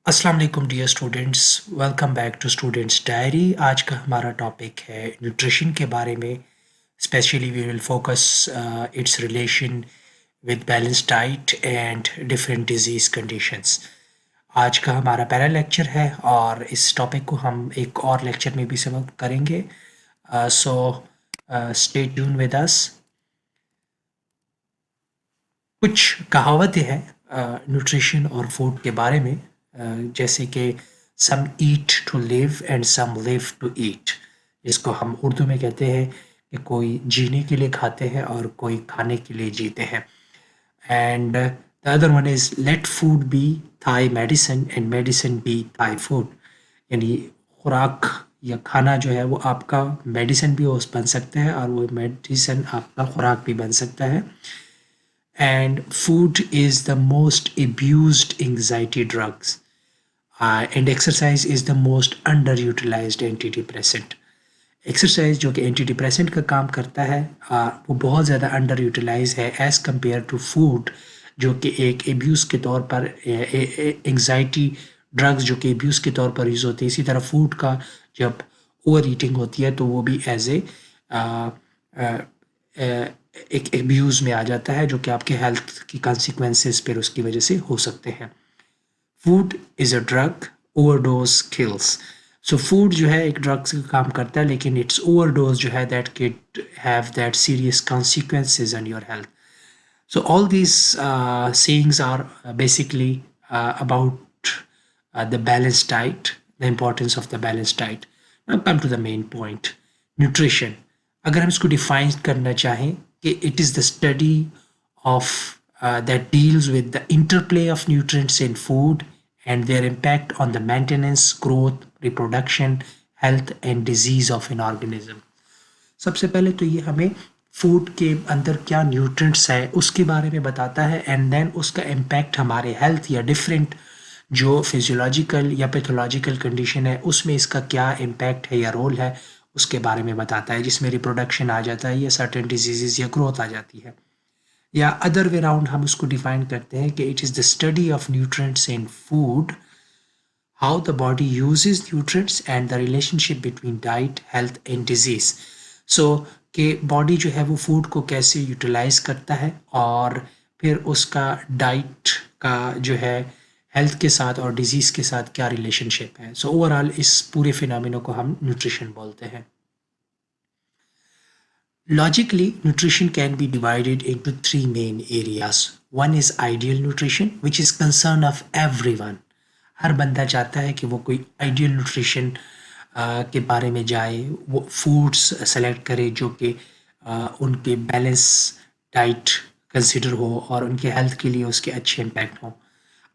अस्सलाम वालेकुम dear students, welcome back to students diary. आज का हमारा टॉपिक है न्यूट्रिशन के बारे में। Specially we will focus its relation with balance diet and different disease conditions. आज का हमारा पहला लेक्चर है और इस टॉपिक को हम एक और लेक्चर में भी सब करेंगे। So stay tune with us. कुछ कहावतें हैं न्यूट्रिशन और फूड के बारे में, जैसे कि some eat to live and some live to eat, जिसको हम उर्दू में कहते हैं कि कोई जीने के लिए खाते हैं और कोई खाने के लिए जीते हैं। And the other one is let food be thy medicine and medicine be thy food, यानी खुराक या खाना जो है वो आपका मेडिसिन भी हो बन सकता है और वो मेडिसिन आपका खुराक भी बन सकता है। And food is the most abused anxiety drugs, and exercise is the most underutilized antidepressant. Exercise जो कि एंटी डिप्रेसेंट का काम करता है, वो बहुत ज़्यादा अंडर यूटिलाइज है एज़ कम्पेयर टू फूड, जो कि एक एब्यूज़ के तौर पर एंग्जाइटी ड्रग्स जो कि एब्यूज़ के तौर पर यूज़ होती है। इसी तरह फूड का जब ओवर ईटिंग होती है तो वो भी एज ए एक एब्यूज़ में आ जाता है, जो कि आपके हेल्थ की कॉन्सिक्वेंसेस फिर उसकी वजह से हो सकते हैं। Food is a drug, overdose kills. So food जो है एक ड्रग का काम करता है, लेकिन इट्स ओवरडोज जो है that can have that serious consequences on your health. So all these sayings are basically about the balanced diet, the importance of the balanced diet. Now come to the main point, nutrition. अगर हम इसको define करना चाहें कि it is the study of that deals with the interplay of nutrients in food and their impact on the maintenance, growth, reproduction, health and disease of an organism. सबसे पहले तो ये हमें फूड के अंदर क्या न्यूट्रिएंट्स है उसके बारे में बताता है, एंड देन उसका इम्पैक्ट हमारे हेल्थ या डिफरेंट जो फिजियोलॉजिकल या पैथोलॉजिकल कंडीशन है उसमें इसका क्या इम्पैक्ट है या रोल है उसके बारे में बताता है, जिसमें रिप्रोडक्शन आ जाता है या सर्टेन डिजीजेस या ग्रोथ आ जाती है। या अदर वे राउंड हम उसको डिफाइन करते हैं कि it is the study of nutrients in food, how the body uses nutrients and the relationship between diet, health and disease. So कि बॉडी जो है वो फूड को कैसे यूटिलाइज करता है और फिर उसका डाइट का जो है हेल्थ के साथ और डिजीज़ के साथ क्या रिलेशनशिप है। सो ओवरऑल इस पूरे फिनोमिना को हम न्यूट्रिशन बोलते हैं। Logically, nutrition can be divided into three main areas. One is ideal nutrition, which is concern of everyone. हर बंदा चाहता है कि वो कोई आइडियल न्यूट्रिशन के बारे में जाए, वो फूड्स सेलेक्ट करे जो कि उनके बैलेंस डाइट कंसिडर हो और उनके हेल्थ के लिए उसके अच्छे इम्पैक्ट हों।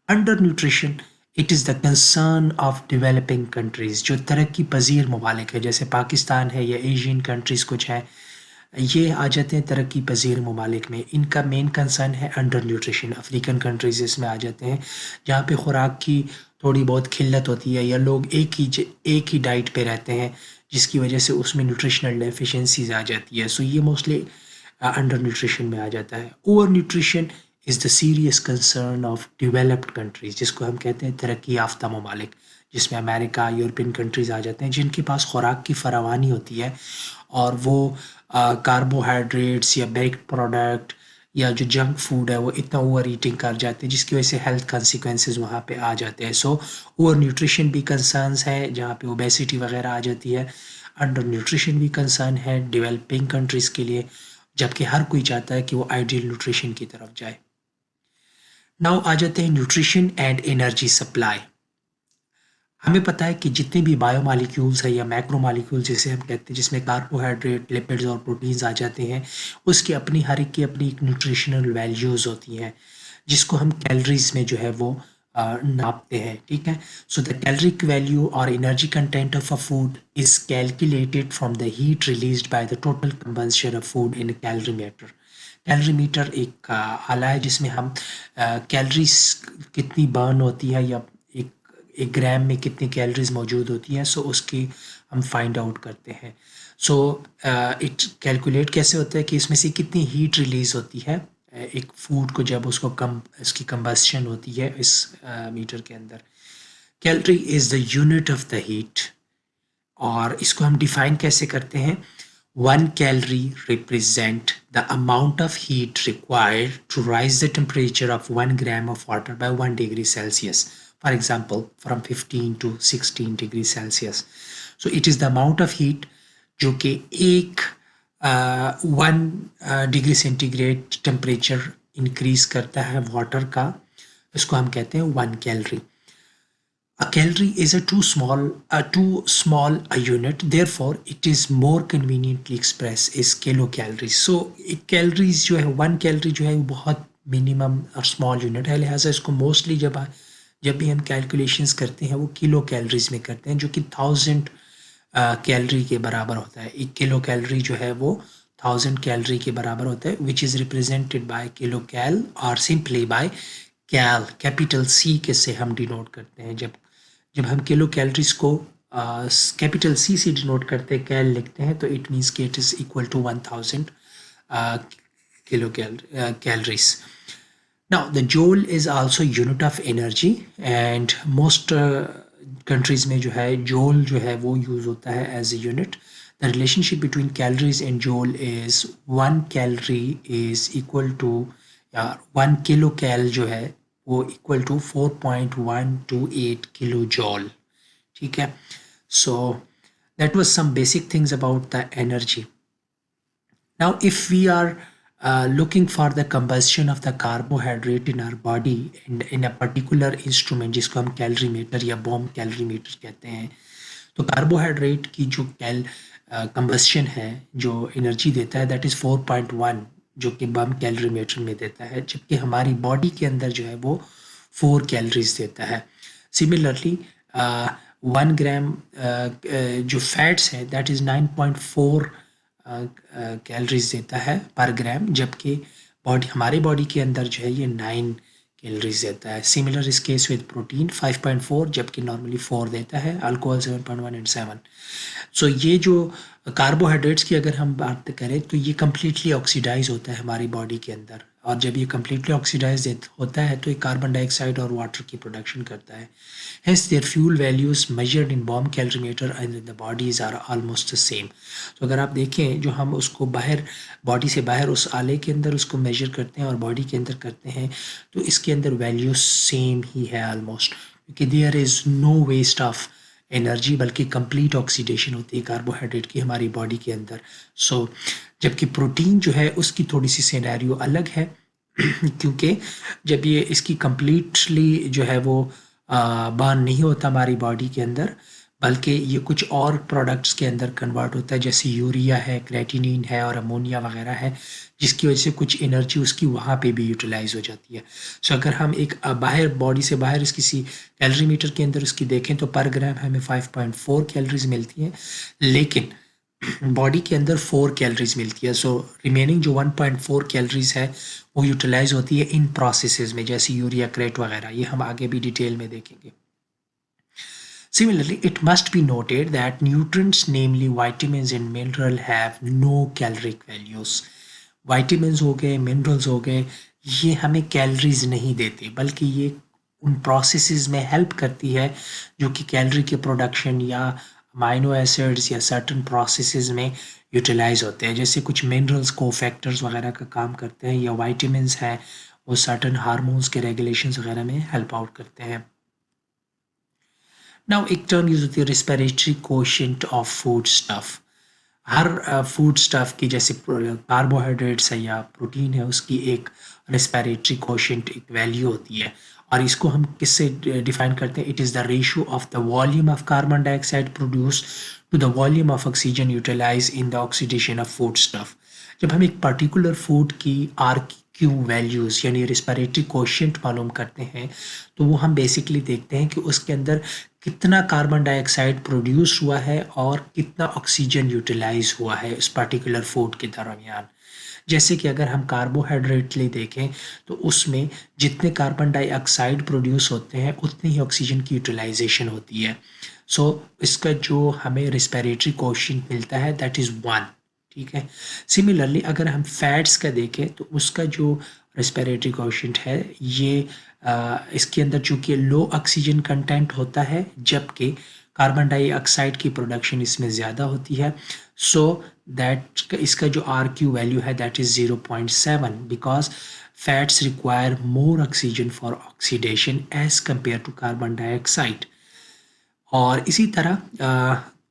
Under nutrition it is the concern of developing countries, जो तरक्की पजीर ममालिक है जैसे पाकिस्तान है या एशियन कंट्रीज़ कुछ हैं, ये आ जाते हैं तरक्की पजीर ममालिक में। इनका मेन कंसर्न है अंडर न्यूट्रिशन। अफ्रीकन कंट्रीज़ इसमें आ जाते हैं जहाँ पे खुराक की थोड़ी बहुत किल्लत होती है या लोग एक ही डाइट पे रहते हैं, जिसकी वजह से उसमें न्यूट्रिशनल डेफिशिएंसीज आ जाती है। सो ये मोस्टली अंडर न्यूट्रिशन में आ जाता है। Over nutrition is the serious concern of developed countries, जिसको हम कहते हैं तरक्की याफ्ता ममालिक, जिसमें अमेरिका, यूरोपियन कंट्रीज़ आ जाते हैं, जिनके पास खुराक की फरावानी होती है और वो कार्बोहाइड्रेट्स या बेक्ड प्रोडक्ट या जो जंक फूड है वो इतना ओवर ईटिंग कर जाते हैं, जिसकी वजह से हेल्थ कॉन्सिक्वेंसेज वहाँ पे आ जाते हैं। सो ओवर न्यूट्रिशन भी कंसर्न्स है जहाँ पे ओबेसिटी वगैरह आ जाती है। अंडर न्यूट्रिशन भी कंसर्न है डेवलपिंग कंट्रीज़ के लिए, जबकि हर कोई चाहता है कि वो आइडियल न्यूट्रिशन की तरफ जाए। नाउ आ जाते हैं न्यूट्रिशन एंड एनर्जी सप्लाई। हमें पता है कि जितने भी बायोमॉलिक्यूल्स हैं या मैक्रोमॉलिक्यूल्स जिसे हम कहते हैं, जिसमें कार्बोहाइड्रेट, लिपिड्स और प्रोटीन्स आ जाते हैं, उसकी अपनी हर एक की अपनी एक न्यूट्रिशनल वैल्यूज़ होती हैं, जिसको हम कैलोरीज में जो है वो नापते हैं। ठीक है, सो द कैलोरिक वैल्यू और energy content of a food is calculated from the heat released by the total combustion of food in calorimeter. Calorimeter एक आला है जिसमें हम कैलोरीज कितनी बर्न होती है या एक एक ग्राम में कितनी कैलोरीज मौजूद होती हैं, सो उसकी हम फाइंड आउट करते हैं। सो इट कैलकुलेट कैसे होता है कि इसमें से कितनी हीट रिलीज होती है एक फूड को जब उसको कम इसकी कंबस्शन होती है इस मीटर के अंदर। Calorie is the unit of the heat, और इसको हम डिफाइन कैसे करते हैं? 1 calorie represent the amount of heat required to rise the temperature of 1 gram of water by 1 degree Celsius. For example, from 15 to 16 degrees Celsius. So it is the amount of heat जो कि एक 1 degree centigrade temperature increase करता है water का, इसको हम कहते हैं 1 calorie. A calorie is too small a unit, therefore it is more conveniently expressed as kilocalories. So एक calories जो है 1 calorie जो है वो बहुत मिनिमम और स्मॉल यूनिट है, लिहाजा इसको मोस्टली जब भी हम कैलकुलेशंस करते हैं वो किलो कैलोरीज में करते हैं, जो कि 1000 कैलोरी के बराबर होता है. 1 किलो जो है वो 1000 कैलोरी के बराबर होता है, which is represented by kilo cal और simply by cal, capital C के से हम डिनोट करते हैं. जब हम किलो कैलोरीज को कैपिटल C से डिनोट करते हैं, कैल लिखते हैं, तो इट मीन्स कि it is equal to 1000 kilo calories. Now, the joule is also unit of energy, and most countries में जो है joule जो है वो use होता है as a unit. The relationship between calories and joule is 1 calorie is equal to 1 kilocal जो है वो equal to 4.128 kilojoule. ठीक है. So that was some basic things about the energy. Now, if we are looking for the combustion of the carbohydrate in our body and in a particular instrument जिसको हम calorimeter या bomb calorimeter कहते हैं, तो carbohydrate की जो combustion है, जो एनर्जी देता है, दैट इज़ 4.1 जो कि बम कैलोरीमीटर में देता है, जबकि हमारी बॉडी के अंदर जो है वो 4 कैलोरीज देता है. सिमिलरली 1 ग्राम जो फैट्स है दैट इज़ 9.4 कैलोरीज देता है पर ग्राम, जबकि हमारे बॉडी के अंदर जो है ये 9 कैलोरीज देता है. सिमिलर इस केस विद प्रोटीन 5.4 जबकि नॉर्मली 4 देता है, अल्कोहल 7.1 एंड 7. सो ये जो कार्बोहाइड्रेट्स की अगर हम बात करें तो ये कम्प्लीटली ऑक्सीडाइज होता है हमारी बॉडी के अंदर, और जब ये कम्प्लीटली ऑक्सीडाइज होता है तो ये कार्बन डाइऑक्साइड और वाटर की प्रोडक्शन करता है. Hence their fuel values measured in bomb calorimeter and in the bodies are almost the same. तो अगर आप देखें जो हम उसको बाहर बॉडी से बाहर उस आले के अंदर उसको मेजर करते हैं और बॉडी के अंदर करते हैं तो इसके अंदर वैल्यू सेम ही है ऑलमोस्ट, क्योंकि there is no waste of energy, बल्कि कंप्लीट ऑक्सीडेशन होती है कार्बोहाइड्रेट की हमारी बॉडी के अंदर. सो जबकि प्रोटीन जो है उसकी थोड़ी सी सिनेरियो अलग है क्योंकि जब ये इसकी कम्प्लीटली जो है वो बर्न नहीं होता हमारी बॉडी के अंदर, बल्कि ये कुछ और प्रोडक्ट्स के अंदर कन्वर्ट होता है, जैसे यूरिया है, क्रेटिनिन है और अमोनिया वगैरह है, जिसकी वजह से कुछ एनर्जी उसकी वहाँ पे भी यूटिलाइज हो जाती है. सो अगर हम एक बाहर बॉडी से बाहर इस किसी कैलोरीमीटर के अंदर उसकी देखें तो पर ग्राम हमें 5.4 कैलोरीज मिलती हैं, लेकिन बॉडी के अंदर 4 कैलोरीज मिलती है. सो रिमेनिंग जो 1.4 कैलोरीज है वो यूटिलाइज होती है इन प्रोसेसेस में, जैसे यूरिया, क्रेट वगैरह, ये हम आगे भी डिटेल में देखेंगे. Similarly, it must be noted that nutrients, namely vitamins and mineral, have no caloric values. Vitamins हो गए, minerals हो गए, ये हमें कैलोरीज नहीं देते, बल्कि ये उन प्रोसेसेस में हेल्प करती है जो कि कैलोरी के प्रोडक्शन या अमाइनो एसिड्स या सर्टन प्रोसेसेस में यूटिलाइज होते हैं. जैसे कुछ मिनरल्स को फैक्टर्स वगैरह का काम करते हैं, या वाइटामिन्स हैं वो सर्टन हार्मोन्स के रेगुलेशंस वगैरह में हेल्प आउट करते हैं. नाउ एक टर्म यूज होती है respiratory quotient of food stuff. Her food stuff की जैसे कार्बोहाइड्रेट्स है या प्रोटीन है उसकी एक रेस्पिरेटरी कोशेंट एक वैल्यू होती है, और इसको हम किससे डिफाइन करते हैं? It is the ratio of the volume of carbon dioxide produce to the volume of oxygen utilise in the oxidation of food stuff. जब हम एक पर्टिकुलर फूड की RQ वैल्यूज़ यानी रेस्पिरेटरी कोशेंट मालूम करते हैं तो वो हम बेसिकली देखते हैं कि उसके अंदर कितना कार्बन डाइऑक्साइड प्रोड्यूस हुआ है और कितना ऑक्सीजन यूटिलाइज हुआ है उस पर्टिकुलर फूड के दरमियान. जैसे कि अगर हम कार्बोहाइड्रेटली देखें तो उसमें जितने कार्बन डाइऑक्साइड प्रोड्यूस होते हैं उतनी ही ऑक्सीजन की यूटिलाइजेशन होती है. सो इसका जो हमें रेस्पिरेटरी कोशेंट मिलता है दैट इज़ 1. ठीक है. सिमिलरली अगर हम फैट्स का देखें तो उसका जो रेस्पिरेटरी कोशेंट है ये इसके अंदर चूँकि लो ऑक्सीजन कंटेंट होता है, जबकि कार्बन डाइऑक्साइड की प्रोडक्शन इसमें ज़्यादा होती है। सो दैट इसका जो RQ वैल्यू है that is 0.7, because fats require more oxygen for oxidation as compare to carbon dioxide. और इसी तरह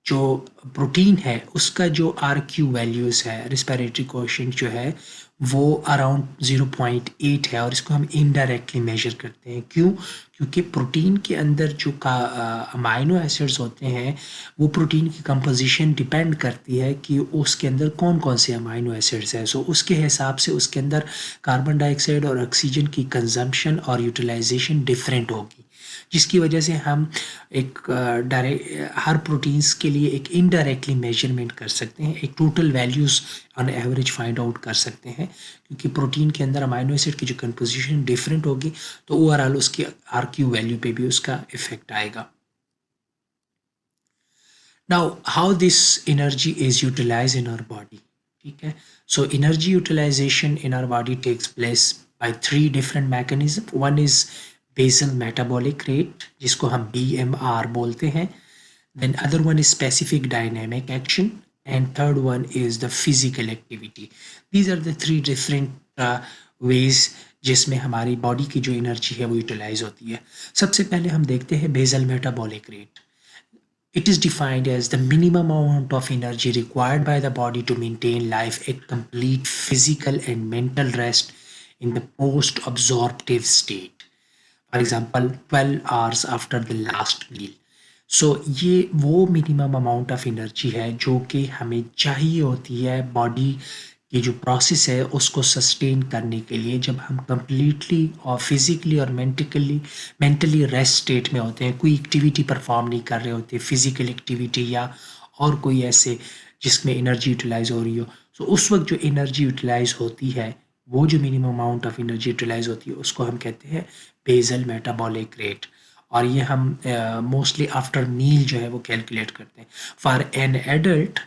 जो प्रोटीन है उसका जो RQ वैल्यूज़ है, रिस्पिरेटरी कोएफिशिएंट जो है वो अराउंड 0.8 है, और इसको हम इनडायरेक्टली मेजर करते हैं। क्यों? क्योंकि प्रोटीन के अंदर जो अमाइनो एसिड्स होते हैं, वो प्रोटीन की कंपोजिशन डिपेंड करती है कि उसके अंदर कौन कौन से अमाइनो एसिड्स हैं। सो उसके हिसाब से उसके अंदर कार्बन डाइऑक्साइड और ऑक्सीजन की कंजम्पशन और यूटिलाइजेशन डिफरेंट होगी, जिसकी वजह से हम एक डायरेक्ट हर प्रोटीन्स के लिए एक इनडायरेक्टली मेजरमेंट कर सकते हैं, एक total values on average find out कर सकते हैं। क्योंकि प्रोटीन के अंदर अमाइनो एसिड की जो कंपोजिशन डिफरेंट होगी, तो ओवरऑल उसकी RQ वैल्यू पे भी उसका इफेक्ट आएगा। Now how this energy is utilise in our body, ठीक है। So energy utilisation in our body takes place by 3 different mechanism. One is basal metabolic rate, जिसको हम BMR बोलते हैं। Then other one is specific dynamic action, and third one is the physical activity. These are the 3 different ways जिसमें हमारी body की जो energy है वो यूटिलाइज होती है। सबसे पहले हम देखते हैं basal metabolic rate. It is defined as the minimum amount of energy required by the body to maintain life at complete physical and mental rest in the post-absorptive state. For example, 12 hours after the last meal. सो ये वो minimum amount of energy है जो कि हमें चाहिए होती है body की जो प्रोसेस है उसको सस्टेन करने के लिए, जब हम कंप्लीटली और फिज़िकली और मेंटली रेस्ट स्टेट में होते हैं, कोई एक्टिविटी परफॉर्म नहीं कर रहे होते, फिज़िकल एक्टिविटी या और कोई ऐसे जिसमें एनर्जी यूटिलाइज हो रही हो। सो उस वक्त जो एनर्जी यूटिलाइज होती है, वो जो minimum amount of energy utilise होती है, उसको हम कहते हैं बेसल मेटाबॉलिक रेट। और ये हम मोस्टली आफ्टर मील जो है वो कैलकुलेट करते हैं। For an adult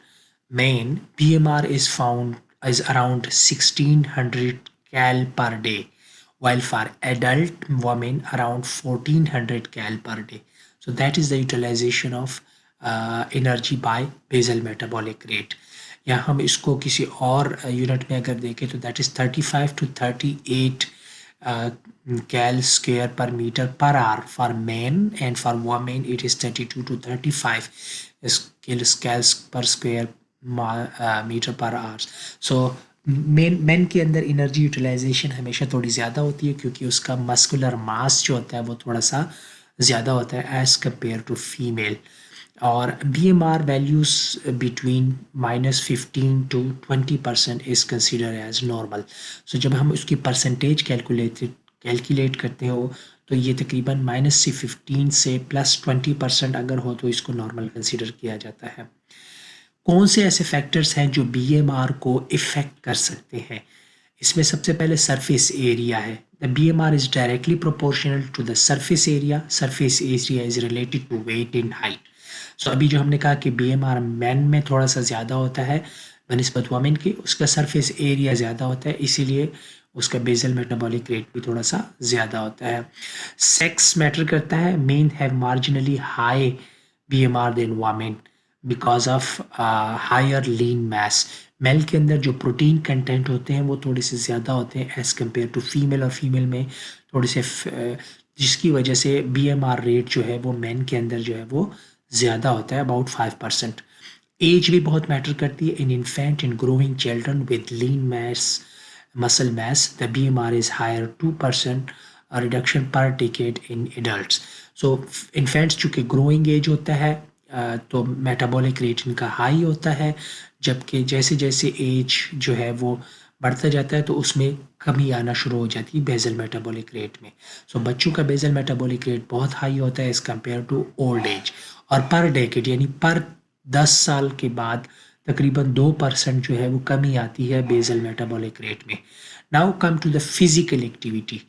man BMR is found is around 1600 cal per day, while for adult women around 1400 cal per day. So that is the utilization of energy by basal metabolic rate. या हम इसको किसी और unit में अगर देखें तो that is 35 to 38 cal square per meter per hour for men, and for women it is 32 to 35 scales per square meter per hour. So main के अंदर एनर्जी यूटिलाइजेशन हमेशा थोड़ी ज़्यादा होती है, क्योंकि उसका मस्कुलर मास जो होता है वो थोड़ा सा ज़्यादा होता है एज़ कम्पेयर टू फीमेल। और BMR values between -15 to 20% is consider as normal. So जब हम उसकी परसेंटेज कैलकुलेट करते हो तो ये तकरीबन -15 से +20% अगर हो तो इसको नॉर्मल कंसिडर किया जाता है। कौन से ऐसे फैक्टर्स हैं जो BMR को इफ़ेक्ट कर सकते हैं? इसमें सबसे पहले सरफेस एरिया है। The BMR is directly proportional to the surface area. Surface area is related to weight in height. So अभी जो हमने कहा कि BMR मैन में थोड़ा सा ज़्यादा होता है बनिस्बत वमेन की, उसका सरफेस एरिया ज़्यादा होता है, इसीलिए उसका बेसल मेटाबॉलिक रेट भी थोड़ा सा ज़्यादा होता है। सेक्स मैटर करता है। Men have marginally high BMR then women because of higher lean mass. Male के अंदर जो प्रोटीन कंटेंट होते हैं वो थोड़े से ज़्यादा होते हैं एज़ कम्पेयर टू फीमेल, और फीमेल में थोड़े से जिसकी वजह से BMR रेट जो है वो मेन के अंदर जो है वो ज़्यादा होता है, अबाउट 5%। एज भी बहुत मैटर करती है। इन infant in growing children with lean mass muscle mass, the BMR is higher 2% reduction per decade in adults. So infants चूँकि growing age होता है तो मेटाबॉलिक रेट इनका हाई होता है, जबकि जैसे जैसे एज जो है वो बढ़ता जाता है तो उसमें कमी आना शुरू हो जाती है बेसल मेटाबॉलिक रेट में। सो बच्चों का बेसल मेटाबॉलिक रेट बहुत हाई होता है as compare to old age. और पर डेकेड यानी पर 10 साल के बाद तकरीबन 2% जो है वो कमी आती है बेसल मेटाबॉलिक रेट में। Now come to the physical activity.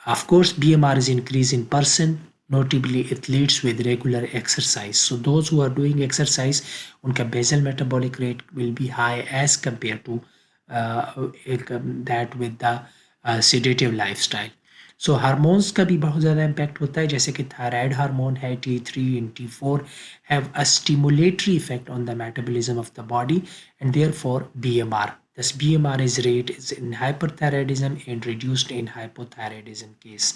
Of course, BMR is increased in person, notably athletes with regular exercise. So those who are doing exercise, उनका basal metabolic rate will be high as compared to that with the sedative lifestyle. So hormones का भी बहुत ज़्यादा impact होता है, जैसे कि thyroid hormone है, T3 and T4 have a stimulatory effect on the metabolism of the body and therefore BMR. Thus BMR is raised in hyperthyroidism and reduced in hypothyroidism case.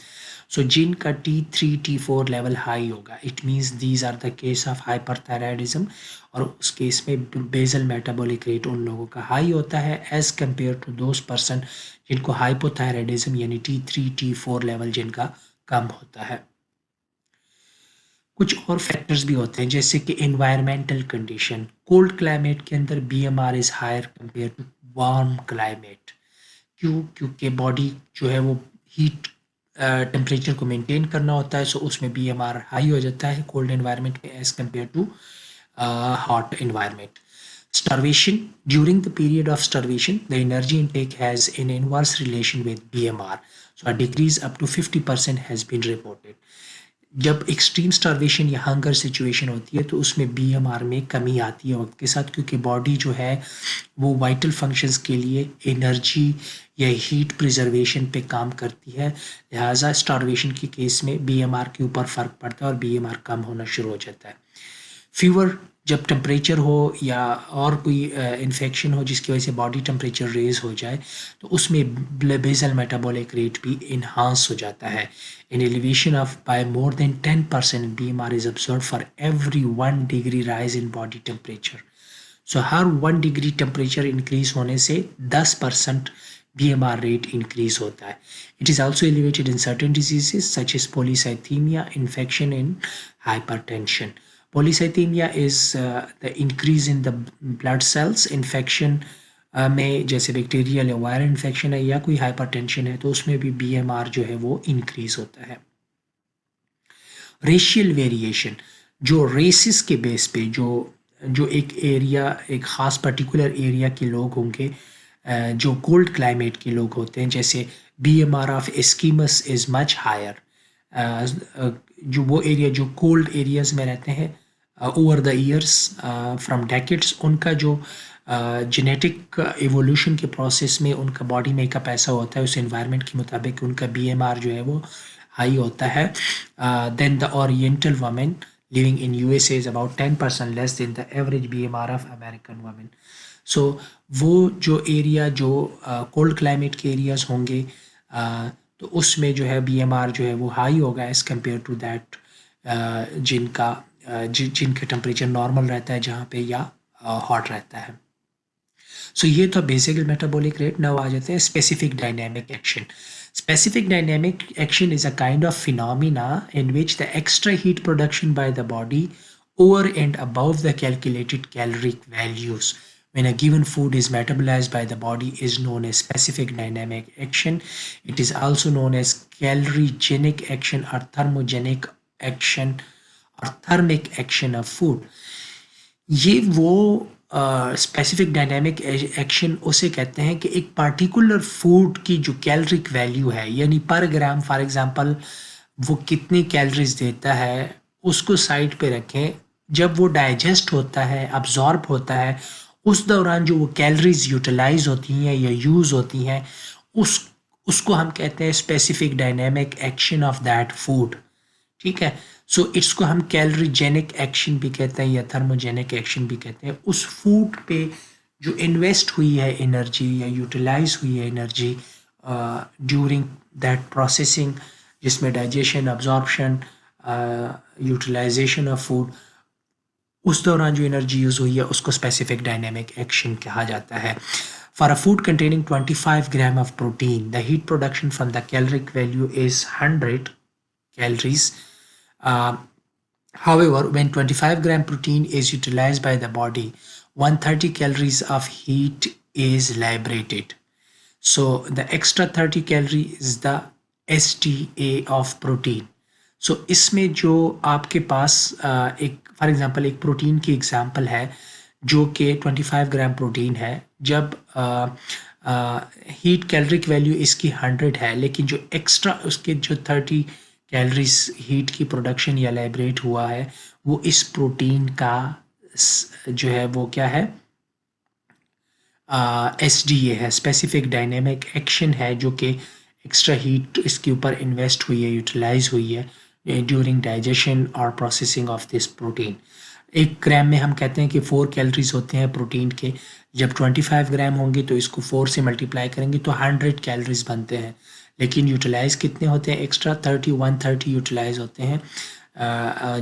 So जिनका T3 T4 level high होगा, it means these are the case of hyperthyroidism, और उस case में basal metabolic rate उन लोगों का high होता है as compare to those person जिनको हाइपोथायराइडिज्म यानी T3 T4 लेवल जिनका कम होता है। कुछ और फैक्टर्स भी होते हैं, जैसे कि एनवायरमेंटल कंडीशन। कोल्ड क्लाइमेट के अंदर BMR is higher compare to warm climate. क्यों? क्योंकि बॉडी जो है वो हीट टेम्परेचर को मेंटेन करना होता है, सो उसमें BMR हाई हो जाता है कोल्ड एनवायरनमेंट में as compare to hot environment. Starvation. During the period of starvation, the energy intake has an inverse relation with BMR. So a decrease up to 50% has been reported. जब extreme starvation या hunger situation होती है तो उसमें BMR में कमी आती है वक्त के साथ, क्योंकि बॉडी जो है वो वाइटल फंक्शंस के लिए एनर्जी या हीट प्रिजर्वेशन पे काम करती है, लिहाजा स्टारवेशन के केस में BMR के ऊपर फ़र्क पड़ता है और BMR कम होना शुरू हो जाता है। फीवर, जब टेम्परेचर हो या और कोई इन्फेक्शन हो जिसकी वजह से बॉडी टेम्परेचर रेज हो जाए तो उसमें बेसल मेटाबॉलिक रेट भी इन्हांस हो जाता है। In elevation of by more than 10% BMR is observe for every 1 degree rise in body temperature. So हर 1 डिग्री टेम्परेचर इंक्रीज होने से 10% BMR रेट इंक्रीज होता है। It is also elevated in certain diseases such as polycythemia, infection in hypertension. Polycythemia is the increase in the blood cells. Infection में जैसे bacterial या viral infection है या कोई हाइपरटेंशन है तो उसमें भी BMR जो है वो इंक्रीज होता है। रेशियल वेरिएशन, जो रेसिस के बेस पे जो एक एरिया, एक ख़ास पर्टिकुलर एरिया के लोग होंगे, जो कोल्ड क्लाइमेट के लोग होते हैं, जैसे BMR of Eskimos is much higher. जो वो एरिया जो कोल्ड एरियाज में रहते हैं over the years from decades, उनका जो जेनेटिक एवोल्यूशन के प्रोसेस में उनका बॉडी मेकअप ऐसा होता है, उस एनवायरनमेंट के मुताबिक उनका BMR जो है वो हाई होता है। Then the oriental women living in USA is about 10% less than the average BMR of American women. So वो जो एरिया जो कोल्ड क्लाइमेट के एरियाज होंगे तो उसमें जो है BMR जो है वो हाई होगा एज़ कम्पेयर टू दैट जिनका टेम्परेचर नॉर्मल रहता है जहाँ पे या हॉट रहता है। सो ये तो बेसिक मेटाबॉलिक रेट। नाउ आ जाते हैं specific dynamic action. Specific dynamic action is a kind of phenomena in which the extra heat production by the body over and above the calculated caloric values when a given food is metabolized by the body is known as specific dynamic action. It is also known as calorigenic action or thermogenic action or thermic action of food. ये वो specific dynamic action उसे कहते हैं कि एक particular food की जो caloric value है, यानी पर ग्राम फॉर एग्जांपल वो कितनी कैलोरीज देता है उसको साइड पे रखें। जब वो डाइजेस्ट होता है, अब्जॉर्ब होता है, उस दौरान जो वो कैलोरीज यूटिलाइज होती हैं या यूज़ होती हैं उसको हम कहते हैं specific dynamic action of that food. ठीक है, सो इसको हम कैलोरीजेनिक एक्शन भी कहते हैं या थर्मोजेनिक एक्शन भी कहते हैं। उस फूड पे जो इन्वेस्ट हुई है एनर्जी या यूटिलाइज हुई है एनर्जी ड्यूरिंग दैट प्रोसेसिंग, जिसमें digestion, absorption, utilisation of food, उस दौरान जो एनर्जी यूज़ हुई है उसको स्पेसिफिक डायनेमिक एक्शन कहा जाता है। For a food containing 25 gram of protein, the heat production from the caloric value is 100 calories. However, when 25 gram protein is utilized by the body, 130 calories of heat is liberated. So the extra 30 calorie is the SDA of protein. So इसमें जो आपके पास एक for example एक protein की example है जो कि 25 gram protein है। जब हीट कैलोरिक वैल्यू इसकी 100 है, लेकिन जो एक्स्ट्रा उसके जो 30 कैलोरीज हीट की प्रोडक्शन या लाइब्रेट हुआ है वो इस प्रोटीन का जो है वो क्या है, SDA है, स्पेसिफिक डायनेमिक एक्शन है, जो कि एक्स्ट्रा हीट इसके ऊपर इन्वेस्ट हुई है, यूटिलाइज हुई है ड्यूरिंग डाइजेशन और प्रोसेसिंग ऑफ दिस प्रोटीन। 1 ग्राम में हम कहते हैं कि 4 कैलोरीज होते हैं प्रोटीन के। जब 25 ग्राम होंगे तो इसको 4 से मल्टीप्लाई करेंगे तो 100 कैलोरीज बनते हैं, लेकिन यूटिलाइज कितने होते हैं एक्स्ट्रा? 130 यूटिलाइज होते हैं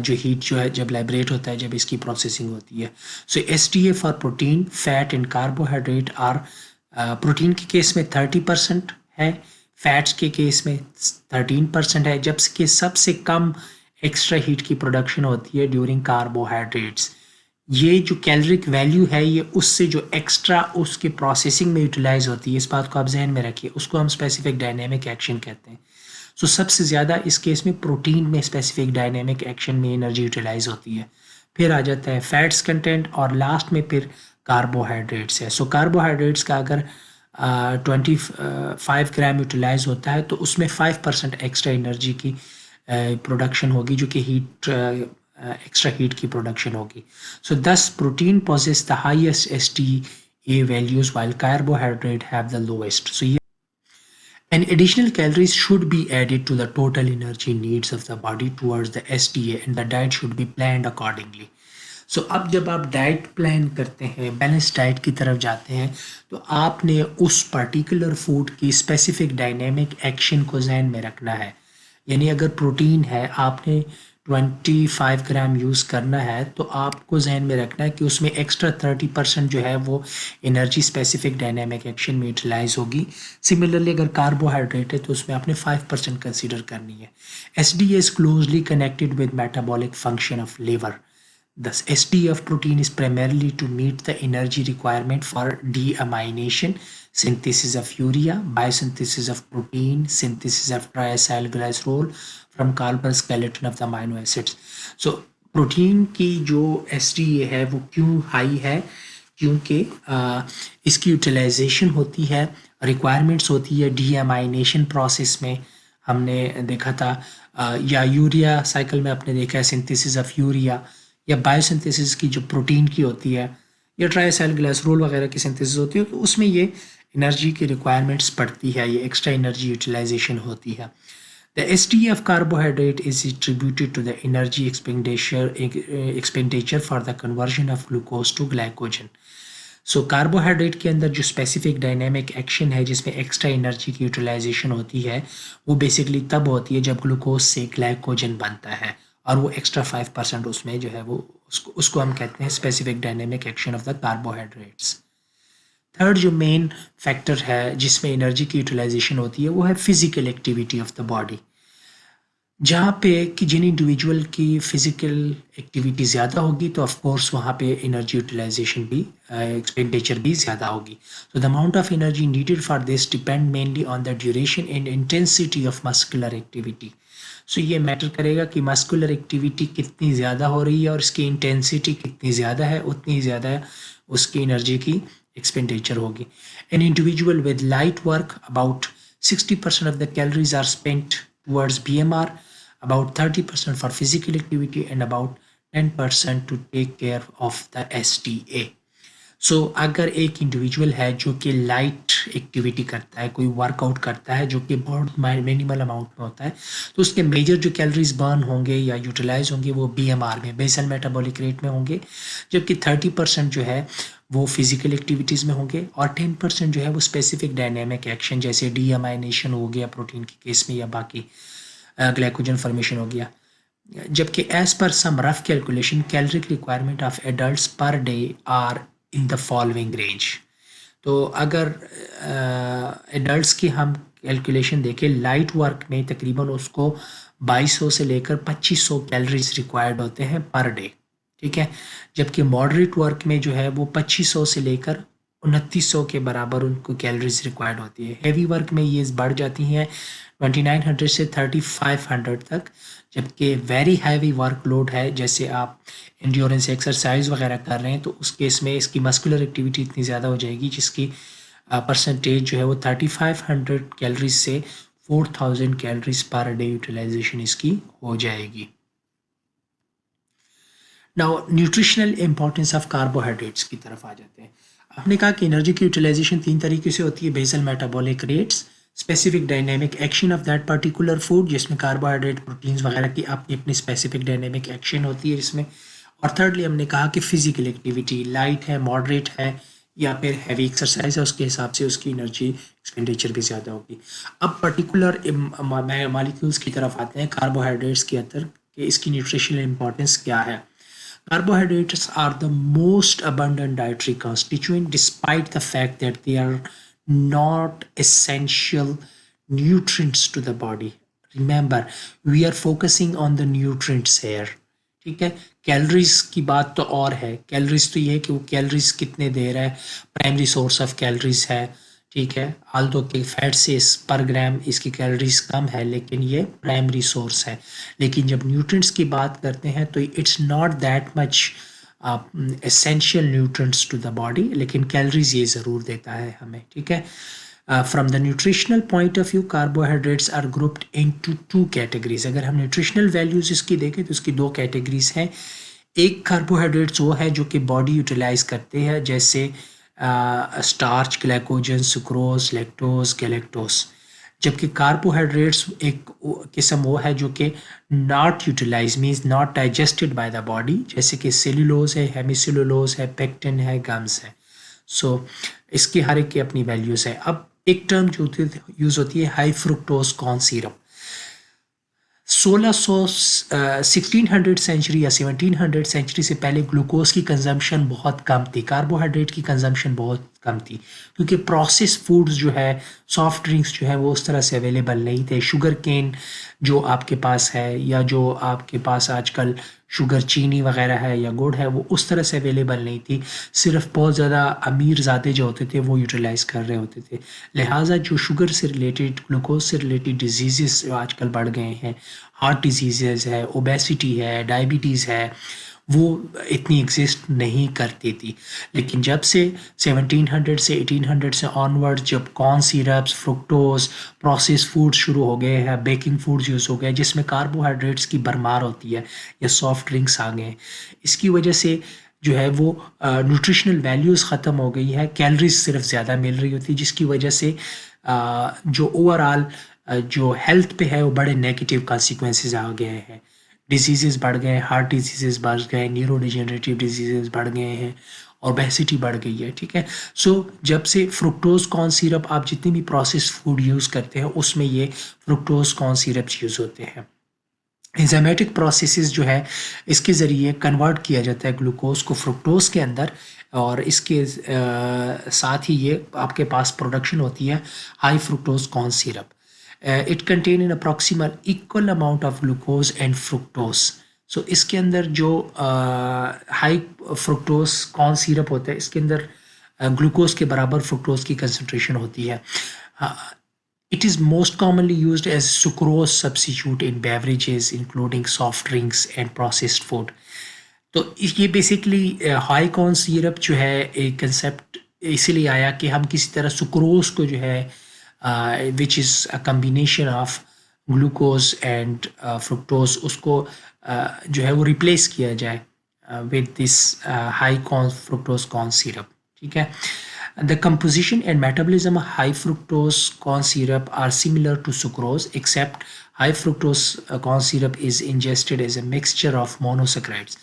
जो हीट जो है जब लाइब्रेट होता है, जब इसकी प्रोसेसिंग होती है। So SDA for protein, fat and carbohydrate are, protein के केस में 30% है, फैट्स के केस में 13% है, जबकि सबसे कम एक्स्ट्रा हीट की प्रोडक्शन होती है ड्यूरिंग कार्बोहाइड्रेट्स। ये जो कैलोरिक वैल्यू है ये उससे जो एक्स्ट्रा उसके प्रोसेसिंग में यूटिलाइज होती है, इस बात को आप जहन में रखिए, उसको हम स्पेसिफिक डायनेमिक एक्शन कहते हैं। सो सबसे ज़्यादा इस केस में प्रोटीन में स्पेसिफिक डायनेमिक एक्शन में एनर्जी यूटिलाइज होती है। फिर आ जाता है फैट्स कंटेंट और लास्ट में फिर कार्बोहाइड्रेट्स है। सो कार्बोहाइड्रेट्स का अगर 25 ग्राम यूटिलाइज होता है तो उसमें 5% एक्स्ट्रा एनर्जी की प्रोडक्शन होगी, जो कि हीट एक्स्ट्रा हीट की प्रोडक्शन होगी। सो दस protein possess the highest SDA values while carbohydrate have the lowest. So and additional calories should be added to the total energy needs of the body towards the SDA and the diet should be planned accordingly. सो अब जब आप diet plan करते हैं, balance diet की तरफ जाते हैं, तो आपने उस पर्टिकुलर फूड की स्पेसिफिक डायनेमिक एक्शन को जहन में रखना है। यानी अगर प्रोटीन है, आपने 25 ग्राम यूज़ करना है, तो आपको जहन में रखना है कि उसमें एक्स्ट्रा 30% जो है वो एनर्जी स्पेसिफिक डायनेमिक एक्शन में यूटिलाइज होगी। सिमिलरली अगर कार्बोहाइड्रेट है तो उसमें आपने 5% कंसीडर करनी है। SDA is closely connected with metabolic function of liver. Thus, SDA of protein is primarily to meet the energy requirement for deamination, synthesis of urea, biosynthesis of protein, synthesis of triacylglycerol from carbon skeleton of the amino acids. So, protein की जो SDA है वो क्यों high है? क्योंकि इसकी utilisation होती है, रिक्वायरमेंट्स होती है डीएमाइनेशन प्रोसेस में। हमने देखा था या यूरिया साइकिल में आपने देखा है सिंथेसिस ऑफ यूरिया, या बायोसिंथेसिस की जो प्रोटीन की होती है, या ट्राइसाइलग्लाइसरोल वगैरह की सिंथेसिस होती है, तो उसमें ये एनर्जी की रिक्वायरमेंट्स पड़ती है, ये एक्स्ट्रा एनर्जी यूटिलाइजेशन होती है। The SDA of carbohydrate is attributed to the energy expenditure for the conversion of glucose to glycogen. So carbohydrate के अंदर जो स्पेसिफिक डायनेमिक एक्शन है जिसमें एक्स्ट्रा एनर्जी की यूटिलाइजेशन होती है, वो बेसिकली तब होती है जब ग्लूकोज से ग्लाइकोजन बनता है, और वो एक्स्ट्रा 5% उसमें जो है वो उसको हम कहते हैं specific dynamic action of the carbohydrates. Third जो मेन फैक्टर है जिसमें एनर्जी की यूटिलाइजेशन होती है वो है physical activity of the body. जहाँ पे कि जिन इंडिविजुअल की फिजिकल एक्टिविटी ज़्यादा होगी तो ऑफ कोर्स वहाँ पे एनर्जी यूटिलाइजेशन भी एक्सपेंडिचर भी ज़्यादा होगी। So the amount of energy needed for this depend mainly on the duration and intensity of muscular activity. So ये मैटर करेगा कि मस्कुलर एक्टिविटी कितनी ज़्यादा हो रही है और इसकी इंटेंसिटी कितनी ज़्यादा है, उतनी ज़्यादा उसकी एनर्जी की एक्सपेंडिचर होगी। An individual with light work about 60% of the calories are spent towards BMR, about 30% for physical activity and about 10% to take care of the SDA. सो अगर एक इंडिविजुअल है जो कि लाइट एक्टिविटी करता है, कोई वर्कआउट करता है जो कि बहुत मिनिमल अमाउंट में होता है, तो उसके मेजर जो कैलोरीज बर्न होंगे या यूटिलाइज होंगे वो BMR में, बेसल मेटाबॉलिक रेट में होंगे, जबकि 30% जो है वो फिजिकल एक्टिविटीज़ में होंगे और 10% जो है वो स्पेसिफिक डायनेमिक एक्शन जैसे डीएमाइनेशन हो गया प्रोटीन के केस में, या बाकी ग्लाइकोजन फॉर्मेशन हो गया। जबकि as per some rough calculation caloric requirement of adults per day are in the following range. तो अगर एडल्ट्स की हम कैलकुलेशन देखें, लाइट वर्क में तकरीबन उसको 2200 से लेकर 2500 कैलोरीज रिक्वायर्ड होते हैं पर डे, ठीक है। जबकि मॉडरेट वर्क में जो है वो 2500 से लेकर 2900 के बराबर उनको कैलोरीज रिक्वायर्ड होती है। हैवी वर्क में ये बढ़ जाती हैं 2900 से 3500 तक। जबकि वेरी हैवी वर्कलोड है, जैसे आप एंड्योरेंस एक्सरसाइज वगैरह कर रहे हैं, तो उस केस में इसकी मस्कुलर एक्टिविटी इतनी ज़्यादा हो जाएगी जिसकी परसेंटेज जो है वो 3500 कैलोरीज से 4000 कैलोरीज पर डे यूटिलाइजेशन इसकी हो जाएगी। Now nutritional importance of carbohydrates की तरफ आ जाते हैं। आपने कहा कि एनर्जी की यूटिलाइजेशन 3 तरीके से होती है, basal metabolic rates, specific dynamic action of that particular food, जिसमें कार्बोहाइड्रेट, प्रोटीन्स वगैरह की अपनी अपनी स्पेसिफिक डायनेमिक एक्शन होती है जिसमें। और थर्डली हमने कहा कि फिजिकल एक्टिविटी लाइट है, मॉडरेट है या फिर हैवी एक्सरसाइज है, उसके हिसाब से उसकी एनर्जी एक्सपेंडिचर भी ज़्यादा होगी। अब पर्टिकुलर मालिक्यूल्स की तरफ आते हैं, कार्बोहाइड्रेट्स के अंदर कि इसकी न्यूट्रिशनल इंपॉर्टेंस क्या है। Carbohydrates are the most abundant dietary constituent despite the fact that they are not essential nutrients to the body. Remember, we are focusing on the nutrients here. ठीक है, कैलोरीज की बात तो और है। कैलोरीज तो ये है कि वो कैलोरीज कितने दे रहा है, प्राइमरी सोर्स ऑफ कैलोरीज है। ठीक है, आल्दो के फैट से पर ग्राम इसकी कैलोरीज कम है, लेकिन ये प्राइमरी सोर्स है। लेकिन जब न्यूट्रिएंट्स की बात करते हैं तो it's not that much essential nutrients to the body, लेकिन कैलोरीज ये ज़रूर देता है हमें। ठीक है, from the nutritional point of view carbohydrates are grouped into two categories. अगर हम न्यूट्रिशनल वैल्यूज इसकी देखें तो इसकी दो कैटेगरीज हैं। एक कार्बोहाइड्रेट्स वो है जो कि बॉडी यूटिलाइज करते हैं, जैसे starch, glycogen, sucrose, lactose, galactose. जबकि कार्बोहाइड्रेट्स एक किस्म वो है जो कि not utilise means not digested by the body, जैसे कि सेल्यूलोज है, हेमिसेल्यूलोज है, पेक्टिन है, गम्स है। सो इसकी हर एक की अपनी वैल्यूज है। अब एक टर्म जो यूज होती है high fructose corn syrup. 1600 century या 1700 सेंचुरी से पहले ग्लूकोज की कंजम्पशन बहुत कम थी, कार्बोहाइड्रेट की कंजम्पशन बहुत कम थी, क्योंकि प्रोसेस फूड्स जो है, सॉफ्ट ड्रिंक्स जो है वो उस तरह से अवेलेबल नहीं थे। शुगर केन जो आपके पास है या जो आपके पास आजकल शुगर चीनी वगैरह है या गुड़ है, वो उस तरह से अवेलेबल नहीं थी। सिर्फ बहुत ज़्यादा अमीर ज़ादे जो होते थे वो यूटिलाइज़ कर रहे होते थे। लिहाजा जो शुगर से रिलेटेड, ग्लूकोज से रिलेटेड डिजीज़ जो आजकल बढ़ गए हैं, हार्ट डिजीज़ है, ओबेसिटी है, डायबिटीज़ है, वो इतनी एग्जिस्ट नहीं करती थी। लेकिन जब से 1700 से 1800 से ऑनवर्ड जब corn syrups, fructose, process foods शुरू हो गए हैं, बेकिंग फूड्स यूज़ हो गए जिसमें कार्बोहाइड्रेट्स की भरमार होती है, या सॉफ्ट ड्रिंक्स आ गए हैं, इसकी वजह से जो है वो न्यूट्रिशनल वैल्यूज़ ख़त्म हो गई है, कैलोरीज सिर्फ ज़्यादा मिल रही होती है, जिसकी वजह से जो ओवरऑल जो हेल्थ पे है वो बड़े नेगेटिव कॉन्सिक्वेंसेस आ गए हैं। डिजीज़ बढ़ गए, हार्ट डिजीज़ बढ़ गए, न्यूरो डिजेनरेटिव डिजीज़ बढ़ गए हैं, और ओबेसिटी बढ़ गई है। ठीक है, सो जब से फ्रुक्टोज कॉर्न सिरप, आप जितनी भी प्रोसेस फूड यूज़ करते हैं उसमें ये फ्रुक्टोज कॉर्न सिरप्स यूज़ होते हैं। एंजाइमेटिक प्रोसेसेस जो है इसके ज़रिए कन्वर्ट किया जाता है ग्लूकोज को फ्रुक्टोज के अंदर, और इसके साथ ही ये आपके पास प्रोडक्शन होती है high fructose corn syrup. It contain in approximal equal amount of glucose and fructose. So इसके अंदर जो हाई फ्रुक्टोज कॉर्न सिरप होता है, इसके अंदर ग्लूकोज के बराबर फ्रुक्टोज की कंसनट्रेशन होती है। It is most commonly used as sucrose substitute in beverages including soft drinks and processed food. तो ये बेसिकली हाई कॉर्न सिरप जो है एक कंसेप्ट इसीलिए आया कि हम किसी तरह सुक्रोज को जो है which is a combination of glucose and fructose, उसको जो है वो रिप्लेस किया जाए with this high corn fructose corn syrup. ठीक है, the composition and metabolism of high fructose corn syrup are similar to sucrose, except high fructose corn syrup is ingested as a mixture of monosaccharides.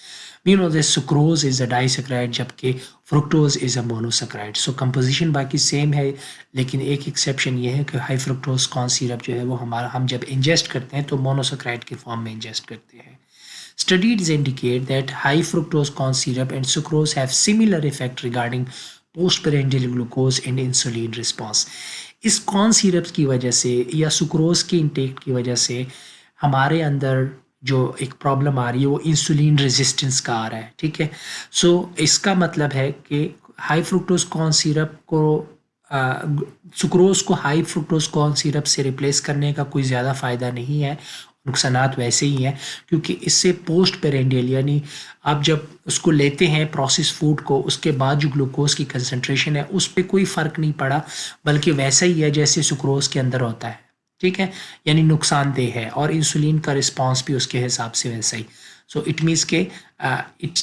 We know that sucrose is a disaccharide जबकि fructose is a monosaccharide. So composition बाकी same है, लेकिन एक exception ये है कि high fructose corn syrup जो है वो हम जब ingest करते हैं तो monosaccharide के form में ingest करते हैं। Studies indicate that high fructose corn syrup and sucrose have similar effect regarding postprandial glucose and insulin response. इस कॉर्न सिरप्स की वजह से या सुक्रोज के इंटेक की वजह से हमारे अंदर जो एक प्रॉब्लम आ रही है वो इंसुलिन रेजिस्टेंस का आ रहा है। ठीक है, सो इसका मतलब है कि हाई फ्रुक्टोज कॉर्न सिरप को सुक्रोज को हाई फ्रुक्टोज कॉर्न सिरप से रिप्लेस करने का कोई ज़्यादा फ़ायदा नहीं है, नुकसानात वैसे ही हैं, क्योंकि इससे पोस्ट पेरेंडियल यानी आप जब उसको लेते हैं प्रोसेस फूड को, उसके बाद जो ग्लूकोज की कंसंट्रेशन है उस पर कोई फ़र्क नहीं पड़ा, बल्कि वैसा ही है जैसे सुक्रोज के अंदर होता है। ठीक है, यानी नुकसानदेह है, और इंसुलिन का रिस्पॉन्स भी उसके हिसाब से वैसा ही। सो इट मीन्स के it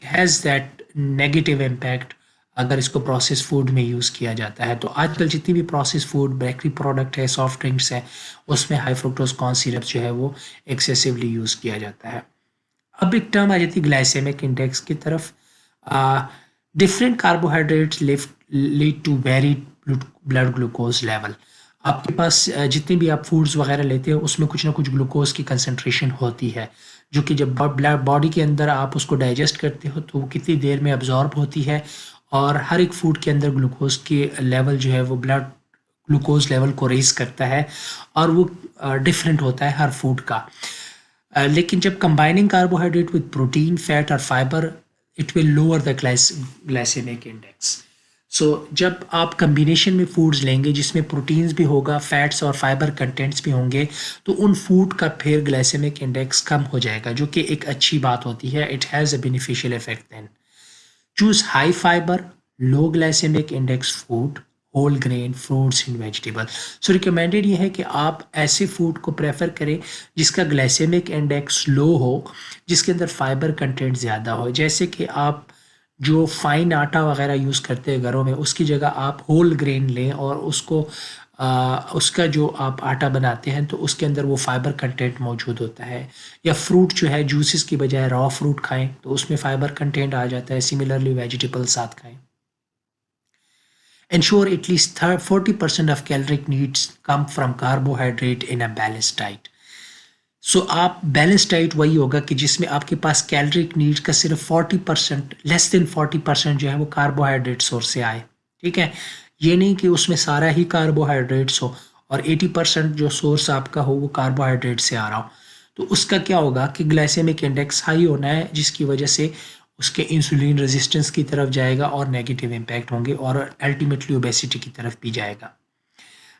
has that negative impact अगर इसको प्रोसेस फूड में यूज़ किया जाता है। तो आजकल जितनी भी प्रोसेस फूड, बेकरी प्रोडक्ट है, सॉफ्ट ड्रिंक्स हैं, उसमें हाई फ्रुक्टोज कॉर्न सिरप जो है वो एक्सेसिवली यूज़ किया जाता है। अब एक टर्म आ जाती है ग्लाइसेमिक इंडेक्स की तरफ। Different carbohydrates lead to varied blood glucose level. आपके पास जितने भी आप फूड्स वगैरह लेते हो उसमें कुछ ना कुछ ग्लूकोज की कंसंट्रेशन होती है, जो कि जब बॉडी के अंदर आप उसको डाइजेस्ट करते हो तो वो कितनी देर में अब्जॉर्ब होती है। और हर एक फूड के अंदर ग्लूकोज के लेवल जो है वो ब्लड ग्लूकोज लेवल को रेज करता है, और वो डिफरेंट होता है हर फूड का। लेकिन जब combining carbohydrate with protein, fat और fibre, it will lower the glycaemic index. So जब आप कम्बिनेशन में फूड्स लेंगे जिसमें प्रोटीन्स भी होगा, फैट्स और फाइबर कंटेंट्स भी होंगे, तो उन फूड का फिर ग्लाइसेमिक इंडेक्स कम हो जाएगा, जो कि एक अच्छी बात होती है। It has a beneficial effect then. Choose high fibre, low glycaemic index food, whole grain, fruits and vegetable. So recommended ये है कि आप ऐसे फूड को प्रेफर करें जिसका ग्लाइसेमिक इंडेक्स लो हो, जिसके अंदर फाइबर कंटेंट ज़्यादा हो। जैसे कि आप जो फाइन आटा वगैरह यूज़ करते हैं घरों में, उसकी जगह आप होल ग्रेन लें और उसको उसका जो आप आटा बनाते हैं तो उसके अंदर वो फाइबर कंटेंट मौजूद होता है। या फ्रूट जो है, जूसेस की बजाय रॉ फ्रूट खाएं तो उसमें फाइबर कंटेंट आ जाता है। सिमिलरली वेजिटेबल साथ खाएं। Ensure at least 40% of caloric needs come from carbohydrate in a balanced diet. सो आप बैलेंस डाइट वही होगा कि जिसमें आपके पास कैलोरिक नीड का सिर्फ 40%, लेस देन 40% जो है वो कार्बोहाइड्रेट सोर्स से आए। ठीक है, ये नहीं कि उसमें सारा ही कार्बोहाइड्रेट्स हो और 80% जो सोर्स आपका हो वो कार्बोहाइड्रेट से आ रहा हो। तो उसका क्या होगा कि ग्लाइसेमिक इंडेक्स हाई होना है, जिसकी वजह से उसके इंसुलिन रेजिस्टेंस की तरफ जाएगा और नेगेटिव इम्पैक्ट होंगे और अल्टीमेटली ओबेसिटी की तरफ भी जाएगा।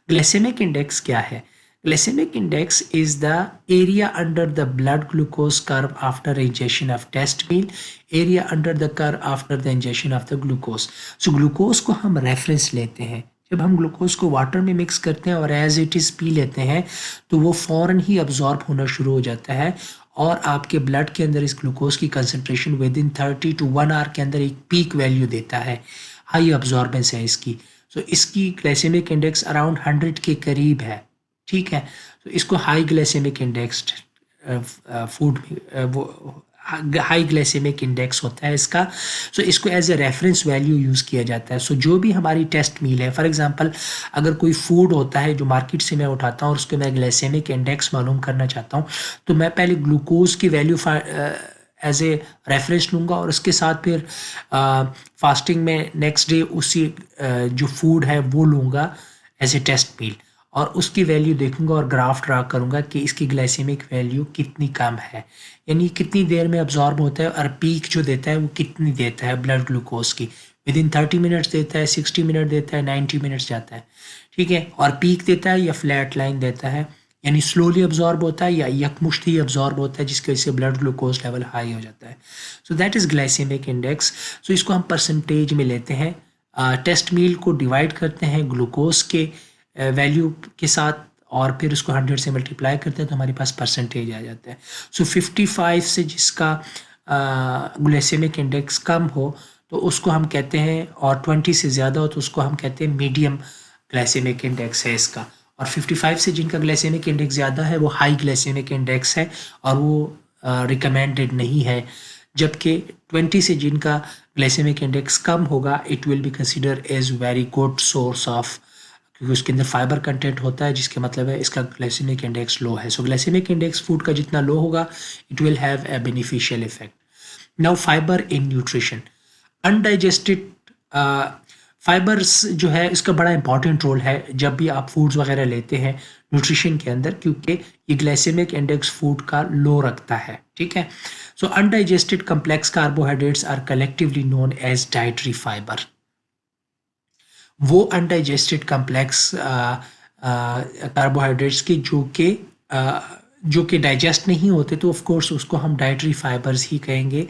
ग्लाइसेमिक इंडेक्स क्या है? Glycemic index is the area under the blood glucose curve after ingestion of test meal, area under the curve after the ingestion of the glucose. So glucose को हम reference लेते हैं। जब हम ग्लूकोज को water में मिक्स करते हैं और एज इट इज़ पी लेते हैं तो वो फ़ौरन ही अब्जॉर्ब होना शुरू हो जाता है, और आपके ब्लड के अंदर इस ग्लूकोज की concentration within 30 to 1 hour के अंदर एक पीक वैल्यू देता है। हाई अब्जॉर्बेंस है इसकी। तो इसकी ग्लाइसेमिक इंडेक्स अराउंड 100 के करीब है। ठीक है, तो इसको हाई ग्लाइसेमिक इंडेक्स्ड फूड वो हाई ग्लाइसेमिक इंडेक्स होता है इसका। सो इसको as a reference value use किया जाता है। सो जो भी हमारी टेस्ट मील है, फॉर एग्जांपल अगर कोई फूड होता है जो मार्केट से मैं उठाता हूँ और उसको मैं ग्लाइसेमिक इंडेक्स मालूम करना चाहता हूँ, तो मैं पहले ग्लूकोज की वैल्यू एज ए रेफरेंस लूँगा और उसके साथ फिर फास्टिंग में नेक्स्ट डे उसी जो फूड है वो लूँगा एज ए टेस्ट मील, और उसकी वैल्यू देखूंगा और ग्राफ ड्रा करूंगा कि इसकी ग्लाइसेमिक वैल्यू कितनी कम है, यानी कितनी देर में अब्जॉर्ब होता है, और पीक जो देता है वो कितनी देता है ब्लड ग्लूकोज की। विद इन 30 मिनट्स देता है, 60 मिनट देता है, 90 मिनट्स जाता है। ठीक है, और पीक देता है या फ्लैट लाइन देता है, यानी स्लोली अब्जॉर्ब होता है या यकमुश्त ही अब्जॉर्ब होता है, जिसकी वजह से ब्लड ग्लूकोज लेवल हाई हो जाता है। So that is glycaemic index. So इसको हम परसेंटेज में लेते हैं। टेस्ट मील को डिवाइड करते हैं ग्लूकोज के वैल्यू के साथ और फिर उसको 100 से मल्टीप्लाई करते हैं तो हमारे पास परसेंटेज आ जाता है। सो 55 से जिसका ग्लाइसेमिक इंडेक्स कम हो तो उसको हम कहते हैं, और 20 से ज़्यादा हो तो उसको हम कहते हैं मीडियम ग्लाइसेमिक इंडेक्स है इसका। और 55 से जिनका ग्लाइसेमिक इंडेक्स ज़्यादा है वो हाई ग्लाइसेमिक इंडेक्स है और वो रिकमेंडेड नहीं है। जबकि 20 से जिनका ग्लाइसेमिक इंडेक्स कम होगा, it will be consider as very good source of, क्योंकि उसके अंदर फाइबर कंटेंट होता है, जिसके मतलब है इसका ग्लाइसेमिक इंडेक्स लो है। सो ग्लाइसेमिक इंडेक्स फूड का जितना लो होगा, it will have a beneficial effect. Now fibre in nutrition, undigested fibres जो है इसका बड़ा इंपॉर्टेंट रोल है जब भी आप फूड्स वगैरह लेते हैं न्यूट्रिशन के अंदर, क्योंकि ये ग्लाइसेमिक इंडेक्स फूड का लो रखता है। ठीक है, so undigested complex carbohydrates are collectively known as dietary fibre. वो अनडाइजेस्टेड कम्प्लेक्स कार्बोहाइड्रेट्स के जो कि डाइजेस्ट नहीं होते, तो ऑफ कोर्स उसको हम डाइटरी फाइबर्स ही कहेंगे,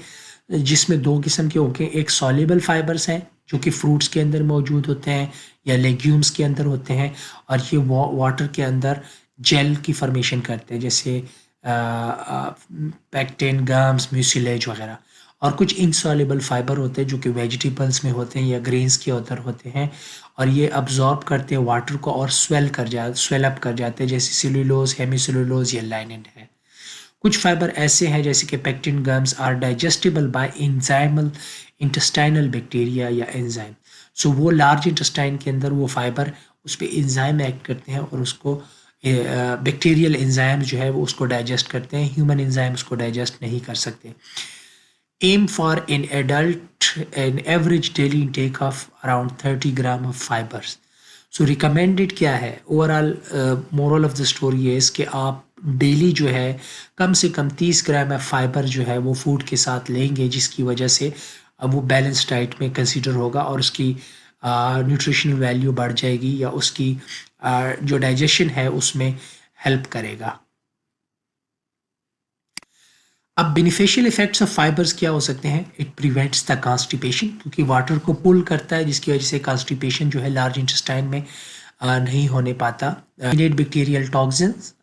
जिसमें दो किस्म के होंगे। एक सॉल्युबल फाइबर्स हैं जो कि फ्रूट्स के अंदर मौजूद होते हैं या लेग्यूम्स के अंदर होते हैं, और ये वाटर के अंदर जेल की फॉर्मेशन करते हैं, जैसे पैक्टिन, गम्स, म्यूसिलेज वगैरह। और कुछ इनसॉल्युबल फाइबर होते हैं जो कि वेजिटेबल्स में होते हैं या ग्रेन्स के अंदर होते हैं, और ये अब्जॉर्ब करते हैं वाटर को और स्वेल अप कर जाते हैं, जैसे सेलुलोज, हेमीसेलुलोज या लाइनिन है। कुछ फाइबर ऐसे हैं जैसे कि pectin gums are digestible by enzymal intestinal bacteria या एंजाइम। सो वो लार्ज इंटेस्टाइन के अंदर वो फाइबर उस पर एंजाइम एक्ट करते हैं और उसको बैक्टीरियल एंजाइम जो है वो उसको डाइजेस्ट करते हैं, ह्यूमन एंजाइम उसको डाइजेस्ट नहीं कर सकते। Aim for an adult an average daily intake of around 30 gram of fibres. So recommended क्या है overall, moral of the story है कि आप डेली जो है कम से कम 30 ग्राम ऑफ फाइबर जो है वो फूड के साथ लेंगे, जिसकी वजह से वो बैलेंस डाइट में कंसीडर होगा और उसकी न्यूट्रिशनल वैल्यू बढ़ जाएगी या उसकी जो डाइजेशन है उसमें हेल्प करेगा। अब बेनिफिशियल इफेक्ट्स ऑफ फाइबर्स क्या हो सकते हैं? इट प्रिवेंट्स द कॉन्स्टिपेशन, क्योंकि वाटर को पुल करता है जिसकी वजह से कॉन्स्टिपेशन जो है लार्ज इंटेस्टाइन में नहीं होने पाता। Bacterial toxins,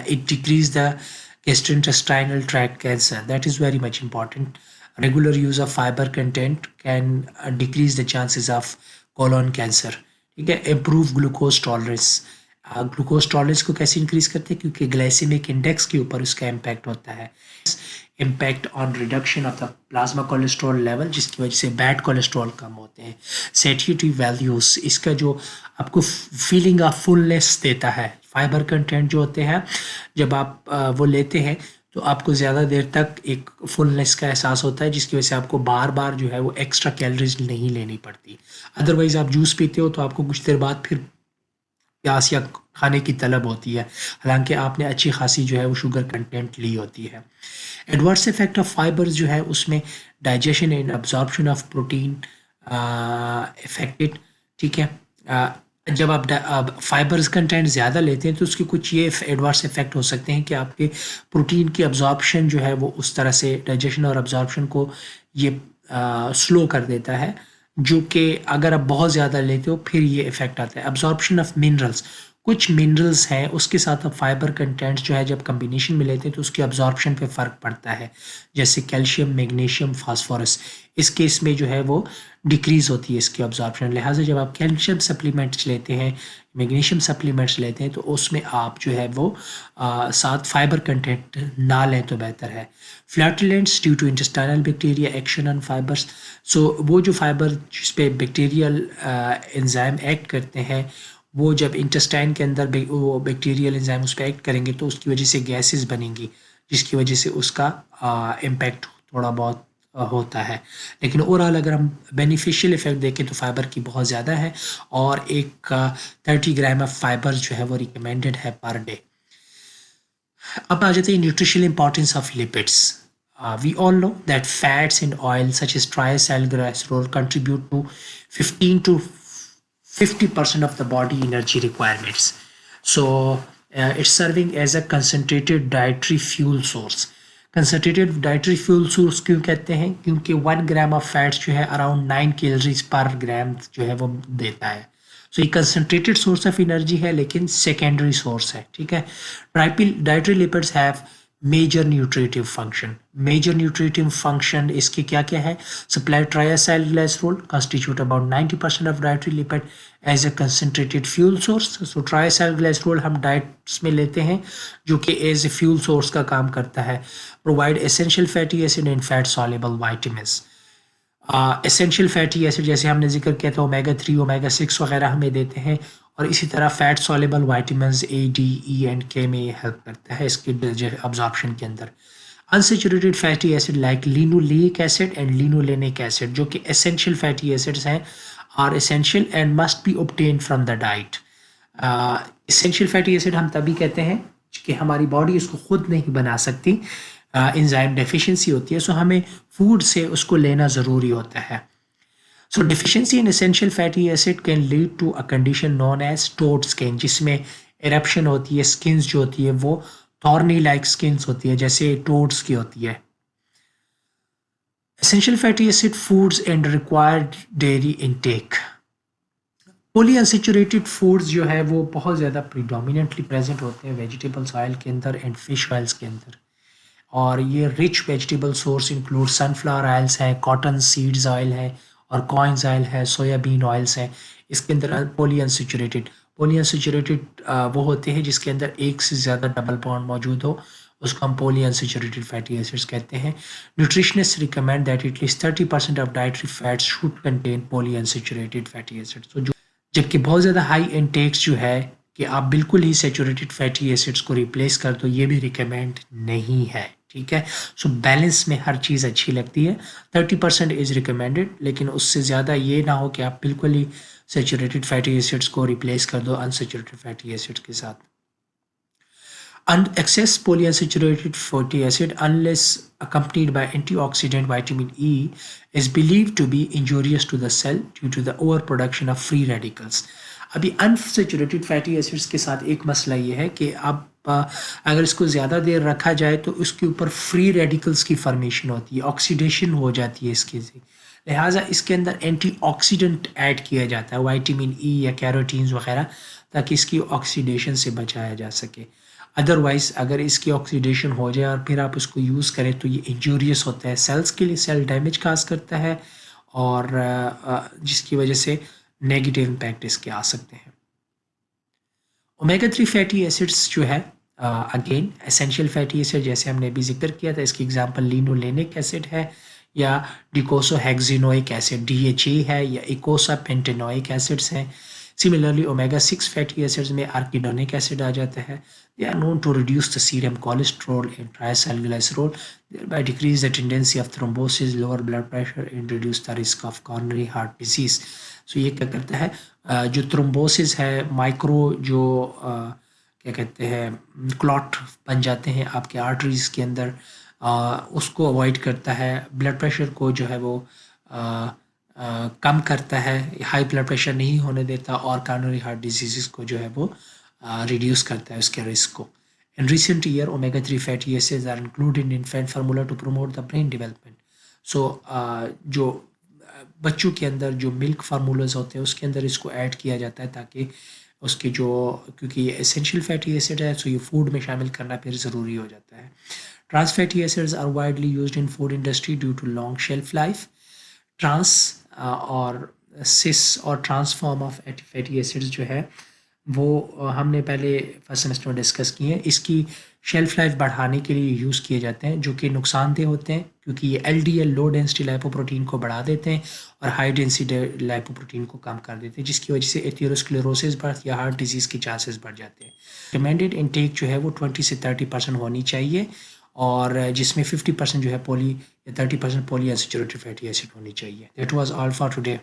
it decrease the gastrointestinal tract cancer, that is very much important. Regular use of fiber content can decrease the chances of colon cancer. ठीक है, improve glucose tolerance. Glucose tolerance को कैसे increase करते हैं? क्योंकि glycaemic index के ऊपर उसका इम्पैक्ट होता है। Impact on reduction of the plasma cholesterol level, जिसकी वजह से बैड कोलेस्ट्रॉल कम होते हैं। सेटिटी वैल्यूज, इसका जो आपको फीलिंग ऑफ फुलनेस देता है, फाइबर कंटेंट जो होते हैं जब आप वो लेते हैं तो आपको ज़्यादा देर तक एक फुलनेस का एहसास होता है, जिसकी वजह से आपको बार बार जो है वो एक्स्ट्रा कैलोरीज नहीं लेनी पड़ती। अदरवाइज़ आप जूस पीते हो तो आपको कुछ देर बाद फिर प्यास या खाने की तलब होती है, हालांकि आपने अच्छी खासी जो है वो शुगर कंटेंट ली होती है। एडवर्स इफेक्ट ऑफ फाइबर्स जो है उसमें digestion and absorption of protein affected. ठीक है, जब आप फाइबर्स कंटेंट ज़्यादा लेते हैं तो उसके कुछ ये एडवर्स इफेक्ट हो सकते हैं कि आपके प्रोटीन की अब्जॉर्प्शन जो है वो उस तरह से डाइजेशन और अब्जॉर्प्शन को ये स्लो कर देता है, जो कि अगर आप बहुत ज़्यादा लेते हो फिर ये इफेक्ट आता है। अब्जॉर्प्शन ऑफ मिनरल्स, कुछ मिनरल्स हैं उसके साथ अब फाइबर कंटेंट्स जो है जब कम्बिनेशन में लेते हैं तो उसकी अब्जॉर्प्शन पे फ़र्क पड़ता है, जैसे कैल्शियम, मैग्नीशियम, फास्फोरस। इस केस में जो है वो डिक्रीज़ होती है इसकी अब्जॉर्प्शन। लिहाजा जब आप कैल्शियम सप्लीमेंट्स लेते हैं, मैग्नीशियम सप्लीमेंट्स लेते हैं तो उसमें आप जो है वो साथ फाइबर कंटेंट ना लें तो बेहतर है। Flatulence due to intestinal bacteria action on fibres, so वो जो फाइबर जिस पे बैक्टीरियल एंजाइम एक्ट करते हैं वो जब इंटेस्टाइन के अंदर वो बैक्टीरियल एंजाइम उस पर एक्ट करेंगे तो उसकी वजह से गैसेस बनेंगी, जिसकी वजह से उसका इम्पैक्ट थोड़ा बहुत होता है। लेकिन ओवरऑल अगर हम बेनिफिशियल इफेक्ट देखें तो फाइबर की बहुत ज़्यादा है और एक 30 ग्राम ऑफ फाइबर जो है वो रिकमेंडेड है पर डे। अब आ जाते हैं nutritional importance of lipids. We all know that fats and oils such as triacylglycerol contribute to 15 to 50% of the body energy requirements. So it's serving as a concentrated dietary fuel source. Concentrated dietary fuel source क्यों कहते हैं? क्योंकि 1 gram of fats जो है around 9 calories पर ग्राम जो है वो देता है। सो ये कंसनट्रेटेड सोर्स ऑफ एनर्जी है लेकिन सेकेंडरी सोर्स है। ठीक है, dietary lipids have major nutritive function. Major nutritive function इसके क्या क्या है? Supply triacylglycerol constitute about 90% of dietary lipid as a concentrated fuel source. So ट्राइसाइलग्लाइसरोल हम डाइट्स में लेते हैं जो कि एज ए फ्यूल सोर्स का काम करता है। Provide essential fatty acid and fat soluble vitamins. Essential fatty acid जैसे हमने जिक्र किया था ओमेगा 3, ओमेगा 6 वगैरह हमें देते हैं, और इसी तरह fat soluble vitamins A, D, E and K में हेल्प करता है इसके अब्जॉर्प्शन के अंदर। Unsaturated fatty acid like linolenic acid and linolenic acid जो कि एसेंशियल फैटी एसिड्स हैं are essential and must be obtained from the diet. Essential fatty acid हम तभी कहते हैं कि हमारी बॉडी इसको खुद नहीं बना सकती, एंजाइम डेफिशिएंसी होती है, सो हमें फूड से उसको लेना ज़रूरी होता है। So deficiency in essential fatty acid can lead to a condition known as toad skin, जिसमें एरप्शन होती है, स्किन्स जो होती है वो थॉर्नी लाइक स्किन्स होती है जैसे टोड्स की होती है। Essential fatty acid foods and required dairy intake. Polyunsaturated foods जो है वो बहुत ज़्यादा प्रीडोमिनेंटली प्रेजेंट होते हैं वेजिटेबल्स ऑयल के अंदर एंड फिश ऑयल्स के अंदर। और ये rich vegetable source include sunflower oils है, कॉटन सीड्स ऑयल है और कॉइन्स ऑयल है, सोयाबीन ऑयल्स है। इसके अंदर पॉली अनसैचुरेटेड वो होते हैं जिसके अंदर एक से ज़्यादा डबल बॉन्ड मौजूद हो, उसको हम पॉली अनसैचुरेटेड फैटी एसिड्स कहते हैं। Nutritionist recommend that at least 30% of dietary fats should contain poly unsaturated fatty acids. तो जो जबकि बहुत ज़्यादा हाई इंटेक्स जो है कि आप बिल्कुल ही सैचुरेटेड फैटी एसिड्स को रिप्लेस कर दो, ये भी रिकमेंड नहीं है। ठीक है, सो बैलेंस में हर चीज़ अच्छी लगती है। 30% इज़ रिकमेंडेड, लेकिन उससे ज़्यादा ये ना हो कि आप बिल्कुल ही सैचुरेटेड फैटी एसिड्स को रिप्लेस कर दो अनसैचुरेटेड फैटी एसिड्स के साथ। Excess polyunsaturated fatty acid, unless accompanied by antioxidant vitamin E, is believed to be injurious to the cell due to the overproduction of free radicals. अभी unsaturated fatty acids के साथ एक मसला ये है कि आप अगर इसको ज़्यादा देर रखा जाए तो उसके ऊपर फ्री रेडिकल्स की फॉर्मेशन होती है, ऑक्सीडेशन हो जाती है इसके से। लिहाजा इसके अंदर एंटीऑक्सीडेंट ऐड किया जाता है, विटामिन ई या कैरोटीन्स वगैरह, ताकि इसकी ऑक्सीडेशन से बचाया जा सके। अदरवाइज़ अगर इसकी ऑक्सीडेशन हो जाए और फिर आप उसको यूज़ करें तो ये इंजूरियस होता है सेल्स के लिए, सेल डैमेज काज करता है और जिसकी वजह से नेगेटिव इम्पैक्ट इसके आ सकते हैं। ओमेगा 3 फैटी एसिड्स जो है अगेन एसेंशियल फैटी एसिड, जैसे हमने अभी जिक्र किया था, इसकी एग्जांपल लिनोलेनिक एसिड है या डिकोसोहेक्सिनोइक एसिड DHA है या इकोसा पेंटेनोइक एसिड्स हैं। सिमिलरली ओमेगा 6 फैटी एसिड्स में आर्किडोनिक एसिड आ जाता है। They are known to reduce the serum cholesterol and triacylglycerol, thereby decrease the tendency of thrombosis, lower blood pressure and reduce the risk of coronary heart disease. So ये क्या करता है, जो thrombosis है, micro जो क्या कहते हैं क्लॉट बन जाते हैं आपके आर्टरीज के अंदर, उसको अवॉइड करता है। ब्लड प्रेशर को जो है वो कम करता है, हाई ब्लड प्रेशर नहीं होने देता और कॉरोनरी हार्ट डिजीज़ को जो है वो रिड्यूस करता है उसके रिस्क को। In recent year, omega-3 fatty acids are included in infant formula to promote the brain development. So, जो बच्चों के अंदर जो मिल्क फार्मूलाज होते हैं उसके अंदर इसको ऐड किया जाता है ताकि उसके जो, क्योंकि ये एसेंशियल फैटी एसिड है तो ये फूड में शामिल करना फिर ज़रूरी हो जाता है। Trans fatty acids are widely used in food industry due to long shelf life. Trans और सिस और trans form of fatty acids जो है वो हमने पहले फर्स्ट सेमेस्टर में डिस्कस किए हैं। इसकी शेल्फ लाइफ बढ़ाने के लिए यूज़ किए जाते हैं, जो कि नुकसानदेह होते हैं क्योंकि ये LDL लो डेंसिटी लाइपोप्रोटीन को बढ़ा देते हैं और हाई डेंसिटी लाइपोप्रोटीन को कम कर देते हैं, जिसकी वजह से एथेरोस्क्लेरोसिस बर्थ या हार्ट डिजीज़ के चांसेस बढ़ जाते हैं। रिकमेंडेड इनटेक जो है वो 20 से 30% होनी चाहिए और जिसमें 50% जो है पॉली या 30% पॉली अनसैचुरेटेड फैटी एसिड होनी चाहिए। That was all for today.